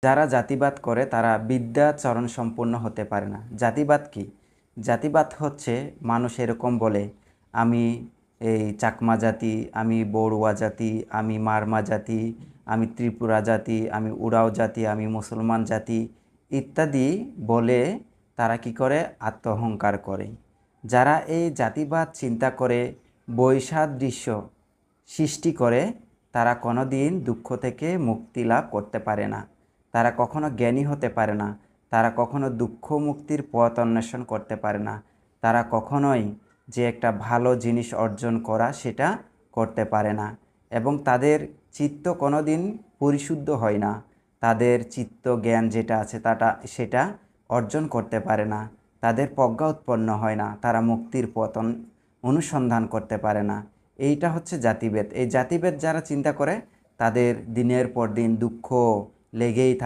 যারা জাতিবাদ করে তারা বিদ্যাচরণ সম্পন্ন হতে পারে না। জাতিবাদ কি? জাতিবাদ হচ্ছে মানুষ এরকম বলে, আমি এই চাকমা জাতি, আমি বড়ুয়া জাতি, আমি মারমা জাতি, আমি ত্রিপুরা জাতি, আমি উরাও জাতি, আমি মুসলমান জাতি ইত্যাদি বলে তারা কি করে? আত্মঅহংকার করে। যারা এই জাতিবাদ চিন্তা করে বৈসাদৃশ্য সৃষ্টি করে তারা কোনোদিন দুঃখ থেকে মুক্তি লাভ করতে পারে না। তারা কখনো জ্ঞানী হতে পারে না। তারা কখনো দুঃখ মুক্তির পথ অন্বেষণ করতে পারে না। তারা কখনোই যে একটা ভালো জিনিস অর্জন করা সেটা করতে পারে না এবং তাদের চিত্ত কোনোদিন পরিশুদ্ধ হয় না। তাদের চিত্ত জ্ঞান যেটা আছে সেটা অর্জন করতে পারে না। তাদের প্রজ্ঞা উৎপন্ন হয় না। তারা মুক্তির পথ অনুসন্ধান করতে পারে না। এইটা হচ্ছে জাতিভেদ। এই জাতিভেদ যারা চিন্তা করে তাদের দিনের পর দিন দুঃখ লেগেই থাকে।